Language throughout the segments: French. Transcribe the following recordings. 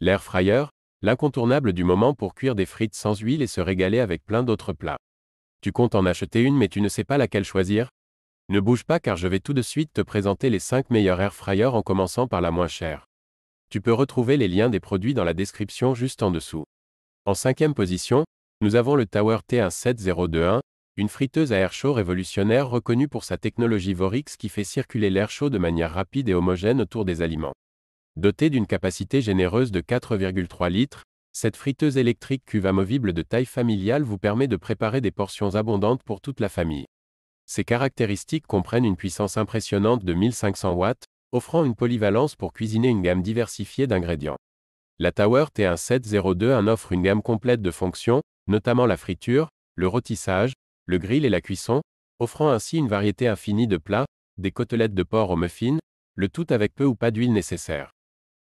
L'air fryer, l'incontournable du moment pour cuire des frites sans huile et se régaler avec plein d'autres plats. Tu comptes en acheter une mais tu ne sais pas laquelle choisir? Ne bouge pas car je vais tout de suite te présenter les 5 meilleurs air fryers en commençant par la moins chère. Tu peux retrouver les liens des produits dans la description juste en dessous. En cinquième position, nous avons le Tower T17021, une friteuse à air chaud révolutionnaire reconnue pour sa technologie Vorix qui fait circuler l'air chaud de manière rapide et homogène autour des aliments. Dotée d'une capacité généreuse de 4,3 litres, cette friteuse électrique cuve amovible de taille familiale vous permet de préparer des portions abondantes pour toute la famille. Ses caractéristiques comprennent une puissance impressionnante de 1500 watts, offrant une polyvalence pour cuisiner une gamme diversifiée d'ingrédients. La Tower T1702 offre une gamme complète de fonctions, notamment la friture, le rôtissage, le grill et la cuisson, offrant ainsi une variété infinie de plats, des côtelettes de porc aux muffins, le tout avec peu ou pas d'huile nécessaire.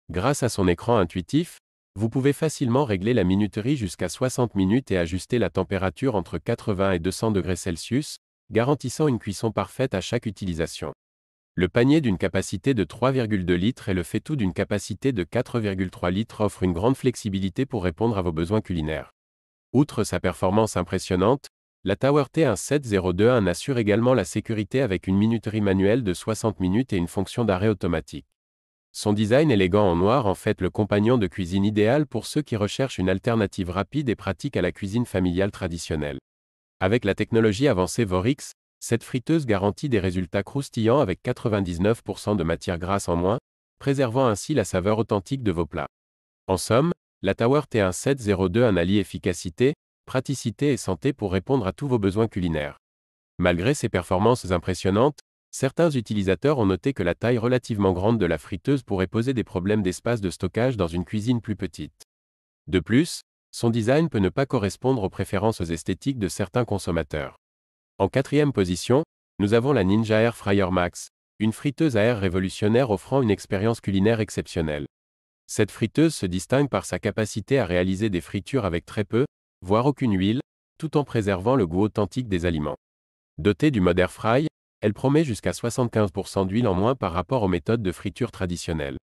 Grâce à son écran intuitif, vous pouvez facilement régler la minuterie jusqu'à 60 minutes et ajuster la température entre 80 et 200 degrés Celsius, garantissant une cuisson parfaite à chaque utilisation. Le panier d'une capacité de 3,2 litres et le faitout d'une capacité de 4,3 litres offrent une grande flexibilité pour répondre à vos besoins culinaires. Outre sa performance impressionnante, la Tower T1702 assure également la sécurité avec une minuterie manuelle de 60 minutes et une fonction d'arrêt automatique. Son design élégant en noir en fait le compagnon de cuisine idéal pour ceux qui recherchent une alternative rapide et pratique à la cuisine familiale traditionnelle. Avec la technologie avancée Vorix, cette friteuse garantit des résultats croustillants avec 99% de matière grasse en moins, préservant ainsi la saveur authentique de vos plats. En somme, la Tower T1702 allie efficacité, praticité et santé pour répondre à tous vos besoins culinaires. Malgré ses performances impressionnantes, certains utilisateurs ont noté que la taille relativement grande de la friteuse pourrait poser des problèmes d'espace de stockage dans une cuisine plus petite. De plus, son design peut ne pas correspondre aux préférences esthétiques de certains consommateurs. En quatrième position, nous avons la Ninja Air Fryer Max, une friteuse à air révolutionnaire offrant une expérience culinaire exceptionnelle. Cette friteuse se distingue par sa capacité à réaliser des fritures avec très peu, voire aucune huile, tout en préservant le goût authentique des aliments. Dotée du mode Air Fry, elle promet jusqu'à 75% d'huile en moins par rapport aux méthodes de friture traditionnelles.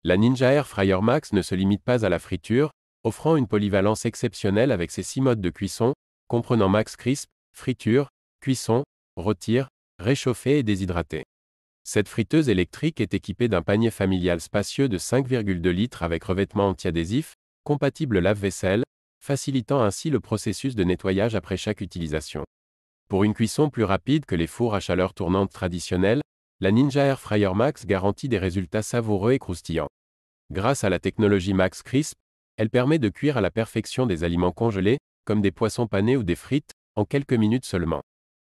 La Ninja Air Fryer Max ne se limite pas à la friture, offrant une polyvalence exceptionnelle avec ses 6 modes de cuisson, comprenant Max Crisp, friture, cuisson, rôtir, réchauffer et déshydrater. Cette friteuse électrique est équipée d'un panier familial spacieux de 5,2 litres avec revêtement anti-adhésif, compatible lave-vaisselle, facilitant ainsi le processus de nettoyage après chaque utilisation. Pour une cuisson plus rapide que les fours à chaleur tournante traditionnels, la Ninja Air Fryer Max garantit des résultats savoureux et croustillants. Grâce à la technologie Max Crisp, elle permet de cuire à la perfection des aliments congelés, comme des poissons panés ou des frites, en quelques minutes seulement.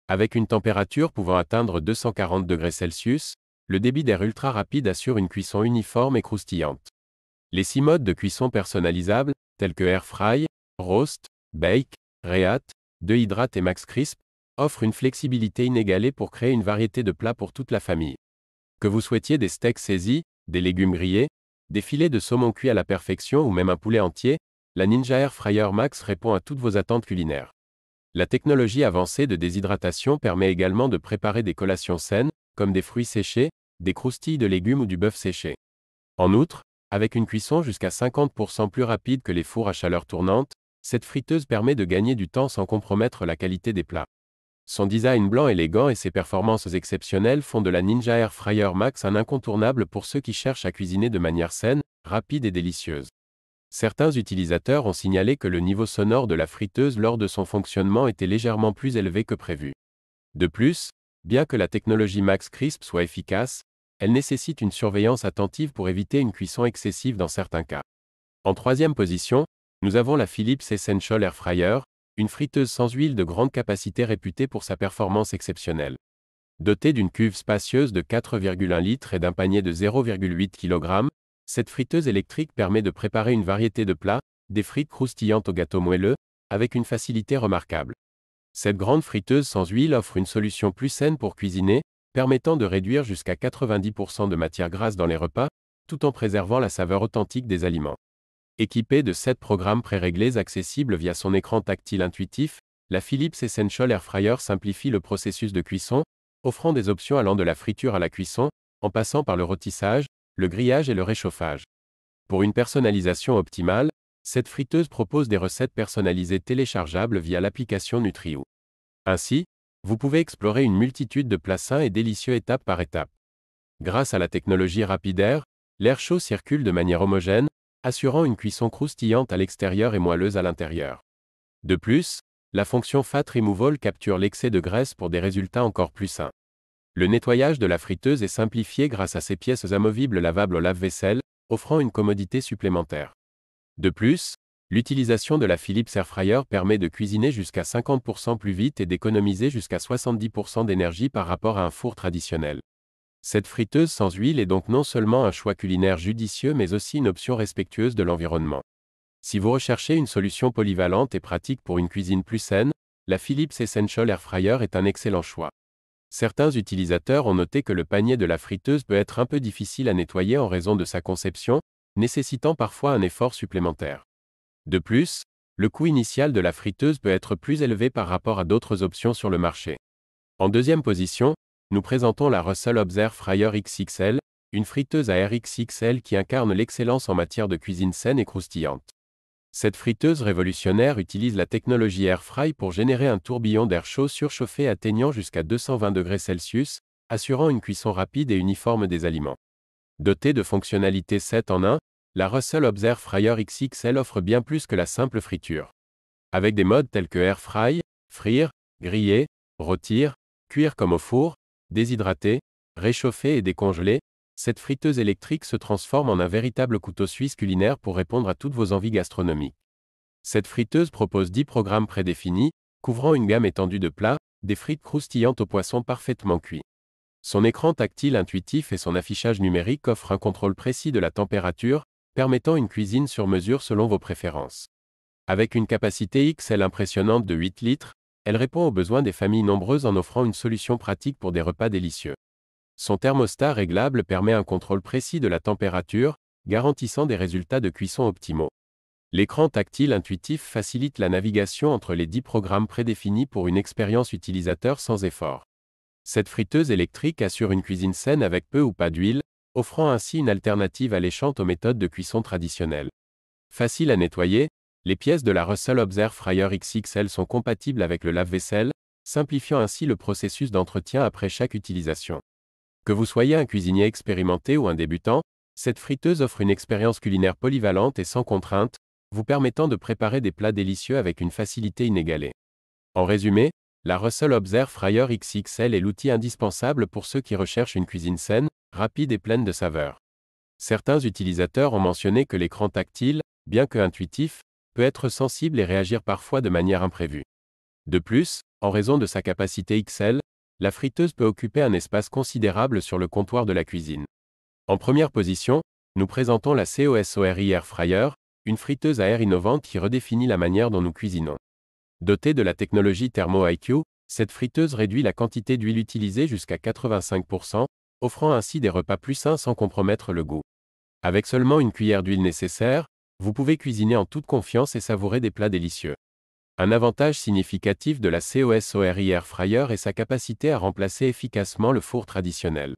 Avec une température pouvant atteindre 240 degrés Celsius, le débit d'air ultra rapide assure une cuisson uniforme et croustillante. Les 6 modes de cuisson personnalisables, tels que Air Fry, Roast, Bake, Reheat, Dehydrate et Max Crisp, offrent une flexibilité inégalée pour créer une variété de plats pour toute la famille. Que vous souhaitiez des steaks saisis, des légumes grillés, des filets de saumon cuits à la perfection ou même un poulet entier, la Ninja Air Fryer Max répond à toutes vos attentes culinaires. La technologie avancée de déshydratation permet également de préparer des collations saines, comme des fruits séchés, des croustilles de légumes ou du bœuf séché. En outre, avec une cuisson jusqu'à 50% plus rapide que les fours à chaleur tournante, cette friteuse permet de gagner du temps sans compromettre la qualité des plats. Son design blanc élégant et ses performances exceptionnelles font de la Ninja Air Fryer Max un incontournable pour ceux qui cherchent à cuisiner de manière saine, rapide et délicieuse. Certains utilisateurs ont signalé que le niveau sonore de la friteuse lors de son fonctionnement était légèrement plus élevé que prévu. De plus, bien que la technologie Max Crisp soit efficace, elle nécessite une surveillance attentive pour éviter une cuisson excessive dans certains cas. En troisième position, nous avons la Philips Essential Air Fryer, une friteuse sans huile de grande capacité réputée pour sa performance exceptionnelle. Dotée d'une cuve spacieuse de 4,1 litres et d'un panier de 0,8 kg, cette friteuse électrique permet de préparer une variété de plats, des frites croustillantes au gâteau moelleux, avec une facilité remarquable. Cette grande friteuse sans huile offre une solution plus saine pour cuisiner, permettant de réduire jusqu'à 90% de matière grasse dans les repas, tout en préservant la saveur authentique des aliments. Équipée de 7 programmes préréglés accessibles via son écran tactile intuitif, la Philips Essential Air Fryer simplifie le processus de cuisson, offrant des options allant de la friture à la cuisson, en passant par le rôtissage, le grillage et le réchauffage. Pour une personnalisation optimale, cette friteuse propose des recettes personnalisées téléchargeables via l'application Nutriou. Ainsi, vous pouvez explorer une multitude de plats sains et délicieux étape par étape. Grâce à la technologie Rapidair, l'air chaud circule de manière homogène, assurant une cuisson croustillante à l'extérieur et moelleuse à l'intérieur. De plus, la fonction Fat Removal capture l'excès de graisse pour des résultats encore plus sains. Le nettoyage de la friteuse est simplifié grâce à ses pièces amovibles lavables au lave-vaisselle, offrant une commodité supplémentaire. De plus, l'utilisation de la Philips Airfryer permet de cuisiner jusqu'à 50% plus vite et d'économiser jusqu'à 70% d'énergie par rapport à un four traditionnel. Cette friteuse sans huile est donc non seulement un choix culinaire judicieux mais aussi une option respectueuse de l'environnement. Si vous recherchez une solution polyvalente et pratique pour une cuisine plus saine, la Philips Essential Airfryer est un excellent choix. Certains utilisateurs ont noté que le panier de la friteuse peut être un peu difficile à nettoyer en raison de sa conception, nécessitant parfois un effort supplémentaire. De plus, le coût initial de la friteuse peut être plus élevé par rapport à d'autres options sur le marché. En deuxième position, nous présentons la Russell Hobbs Air Fryer XXL, une friteuse à air XXL qui incarne l'excellence en matière de cuisine saine et croustillante. Cette friteuse révolutionnaire utilise la technologie Airfry pour générer un tourbillon d'air chaud surchauffé atteignant jusqu'à 220 degrés Celsius, assurant une cuisson rapide et uniforme des aliments. Dotée de fonctionnalités 7 en 1, la Russell Hobbs Air Fryer XXL offre bien plus que la simple friture. Avec des modes tels que Air Fry, frire, griller, rôtir, cuire comme au four, déshydrater, réchauffer et décongeler, cette friteuse électrique se transforme en un véritable couteau suisse culinaire pour répondre à toutes vos envies gastronomiques. Cette friteuse propose 10 programmes prédéfinis, couvrant une gamme étendue de plats, des frites croustillantes au poisson parfaitement cuit. Son écran tactile intuitif et son affichage numérique offrent un contrôle précis de la température, permettant une cuisine sur mesure selon vos préférences. Avec une capacité XL impressionnante de 8 litres, elle répond aux besoins des familles nombreuses en offrant une solution pratique pour des repas délicieux. Son thermostat réglable permet un contrôle précis de la température, garantissant des résultats de cuisson optimaux. L'écran tactile intuitif facilite la navigation entre les 10 programmes prédéfinis pour une expérience utilisateur sans effort. Cette friteuse électrique assure une cuisine saine avec peu ou pas d'huile, offrant ainsi une alternative alléchante aux méthodes de cuisson traditionnelles. Facile à nettoyer, les pièces de la Russell Hobbs Air Fryer XXL sont compatibles avec le lave-vaisselle, simplifiant ainsi le processus d'entretien après chaque utilisation. Que vous soyez un cuisinier expérimenté ou un débutant, cette friteuse offre une expérience culinaire polyvalente et sans contrainte, vous permettant de préparer des plats délicieux avec une facilité inégalée. En résumé, la Russell Hobbs Air Fryer XXL est l'outil indispensable pour ceux qui recherchent une cuisine saine, rapide et pleine de saveurs. Certains utilisateurs ont mentionné que l'écran tactile, bien que intuitif, peut être sensible et réagir parfois de manière imprévue. De plus, en raison de sa capacité XL, la friteuse peut occuper un espace considérable sur le comptoir de la cuisine. En première position, nous présentons la COSORI Air Fryer, une friteuse à air innovante qui redéfinit la manière dont nous cuisinons. Dotée de la technologie Thermo IQ, cette friteuse réduit la quantité d'huile utilisée jusqu'à 85%, offrant ainsi des repas plus sains sans compromettre le goût. Avec seulement une cuillère d'huile nécessaire, vous pouvez cuisiner en toute confiance et savourer des plats délicieux. Un avantage significatif de la COSORI Air Fryer est sa capacité à remplacer efficacement le four traditionnel.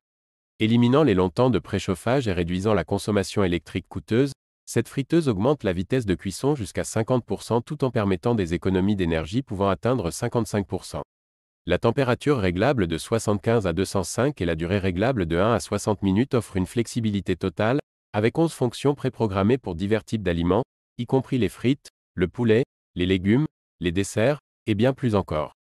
Éliminant les longs temps de préchauffage et réduisant la consommation électrique coûteuse, cette friteuse augmente la vitesse de cuisson jusqu'à 50% tout en permettant des économies d'énergie pouvant atteindre 55%. La température réglable de 75 à 205 et la durée réglable de 1 à 60 minutes offrent une flexibilité totale, avec 11 fonctions préprogrammées pour divers types d'aliments, y compris les frites, le poulet, les légumes, les desserts, et bien plus encore.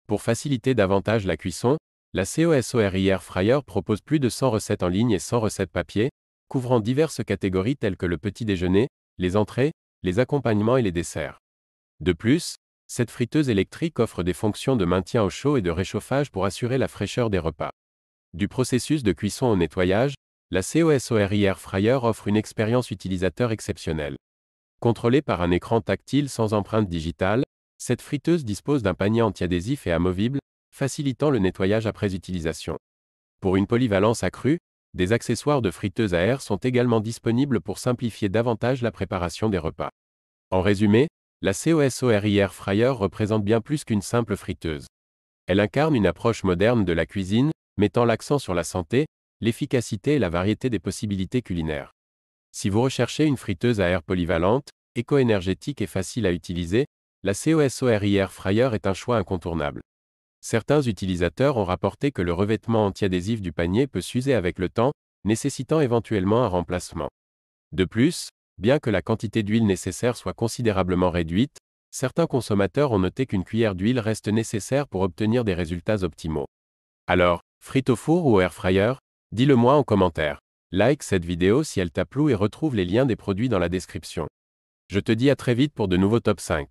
Pour faciliter davantage la cuisson, la COSORI Air Fryer propose plus de 100 recettes en ligne et 100 recettes papier, couvrant diverses catégories telles que le petit déjeuner, les entrées, les accompagnements et les desserts. De plus, cette friteuse électrique offre des fonctions de maintien au chaud et de réchauffage pour assurer la fraîcheur des repas. Du processus de cuisson au nettoyage, la COSORI Air Fryer offre une expérience utilisateur exceptionnelle. Contrôlée par un écran tactile sans empreinte digitale, cette friteuse dispose d'un panier antiadhésif et amovible, facilitant le nettoyage après utilisation. Pour une polyvalence accrue, des accessoires de friteuse à air sont également disponibles pour simplifier davantage la préparation des repas. En résumé, la COSORI Air Fryer représente bien plus qu'une simple friteuse. Elle incarne une approche moderne de la cuisine, mettant l'accent sur la santé, l'efficacité et la variété des possibilités culinaires. Si vous recherchez une friteuse à air polyvalente, éco-énergétique et facile à utiliser, la COSORI Air Fryer est un choix incontournable. Certains utilisateurs ont rapporté que le revêtement anti-adhésif du panier peut s'user avec le temps, nécessitant éventuellement un remplacement. De plus, bien que la quantité d'huile nécessaire soit considérablement réduite, certains consommateurs ont noté qu'une cuillère d'huile reste nécessaire pour obtenir des résultats optimaux. Alors, frite au four ou air fryer? Dis-le moi en commentaire. Like cette vidéo si elle t'a plu et retrouve les liens des produits dans la description. Je te dis à très vite pour de nouveaux top 5.